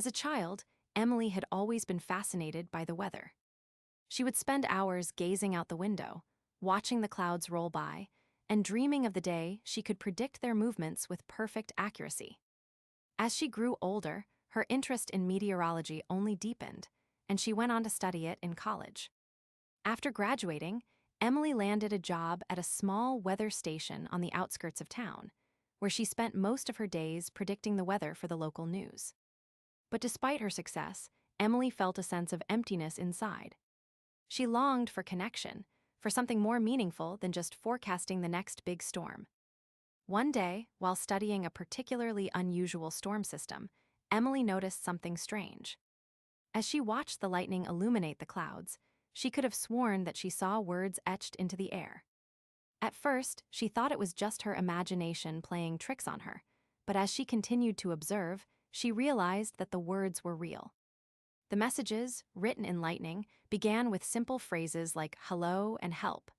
As a child, Emily had always been fascinated by the weather. She would spend hours gazing out the window, watching the clouds roll by, and dreaming of the day she could predict their movements with perfect accuracy. As she grew older, her interest in meteorology only deepened, and she went on to study it in college. After graduating, Emily landed a job at a small weather station on the outskirts of town, where she spent most of her days predicting the weather for the local news. But despite her success, Emily felt a sense of emptiness inside. She longed for connection, for something more meaningful than just forecasting the next big storm. One day, while studying a particularly unusual storm system, Emily noticed something strange. As she watched the lightning illuminate the clouds, she could have sworn that she saw words etched into the air. At first, she thought it was just her imagination playing tricks on her, but as she continued to observe, she realized that the words were real. The messages, written in lightning, began with simple phrases like hello and help.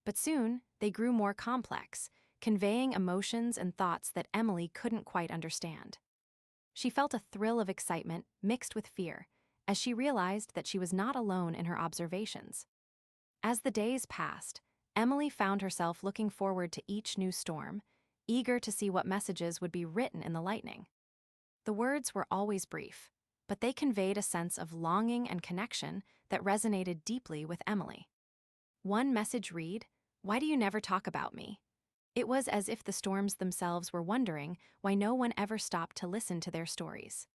But soon, they grew more complex, conveying emotions and thoughts that Emily couldn't quite understand. She felt a thrill of excitement mixed with fear, as she realized that she was not alone in her observations. As the days passed, Emily found herself looking forward to each new storm, eager to see what messages would be written in the lightning. The words were always brief, but they conveyed a sense of longing and connection that resonated deeply with Emily. One message read, "Why do you never talk about me?" It was as if the storms themselves were wondering why no one ever stopped to listen to their stories.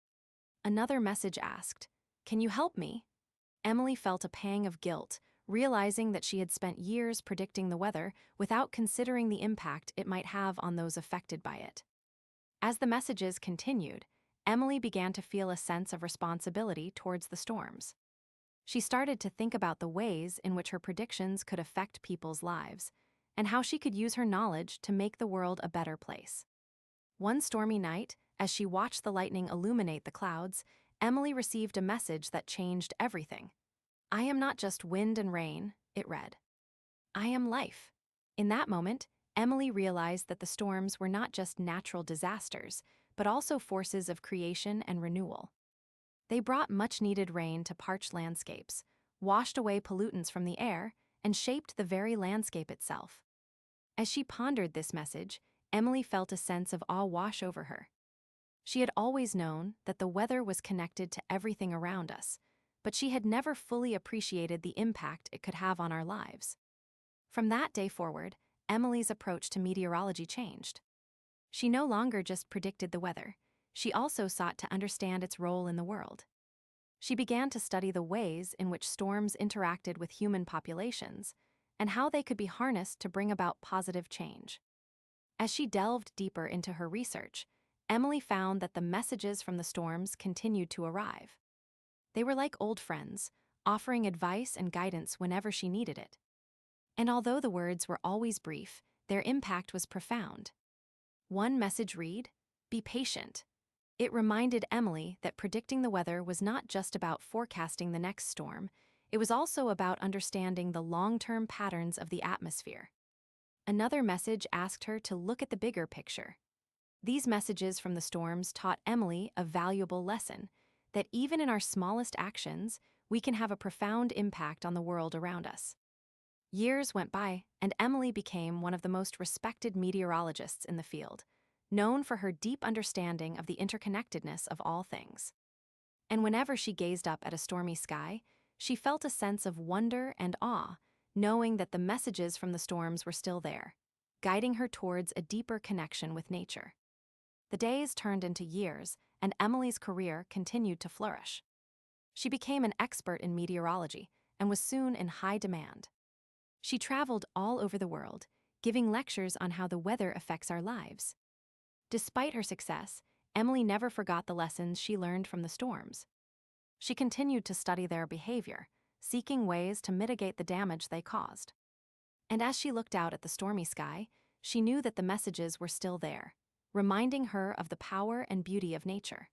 Another message asked, "Can you help me?" Emily felt a pang of guilt, realizing that she had spent years predicting the weather without considering the impact it might have on those affected by it. As the messages continued, Emily began to feel a sense of responsibility towards the storms. She started to think about the ways in which her predictions could affect people's lives, and how she could use her knowledge to make the world a better place. One stormy night, as she watched the lightning illuminate the clouds, Emily received a message that changed everything. "I am not just wind and rain," it read. "I am life." In that moment, Emily realized that the storms were not just natural disasters, but also forces of creation and renewal. They brought much-needed rain to parched landscapes, washed away pollutants from the air, and shaped the very landscape itself. As she pondered this message, Emily felt a sense of awe wash over her. She had always known that the weather was connected to everything around us, but she had never fully appreciated the impact it could have on our lives. From that day forward, Emily's approach to meteorology changed. She no longer just predicted the weather, she also sought to understand its role in the world. She began to study the ways in which storms interacted with human populations, and how they could be harnessed to bring about positive change. As she delved deeper into her research, Emily found that the messages from the storms continued to arrive. They were like old friends, offering advice and guidance whenever she needed it. And although the words were always brief, their impact was profound. One message read, "Be patient." It reminded Emily that predicting the weather was not just about forecasting the next storm, it was also about understanding the long-term patterns of the atmosphere. Another message asked her to look at the bigger picture. These messages from the storms taught Emily a valuable lesson, that even in our smallest actions, we can have a profound impact on the world around us. Years went by, and Emily became one of the most respected meteorologists in the field, known for her deep understanding of the interconnectedness of all things. And whenever she gazed up at a stormy sky, she felt a sense of wonder and awe, knowing that the messages from the storms were still there, guiding her towards a deeper connection with nature. The days turned into years, and Emily's career continued to flourish. She became an expert in meteorology and was soon in high demand. She traveled all over the world, giving lectures on how the weather affects our lives. Despite her success, Emily never forgot the lessons she learned from the storms. She continued to study their behavior, seeking ways to mitigate the damage they caused. And as she looked out at the stormy sky, she knew that the messages were still there, reminding her of the power and beauty of nature.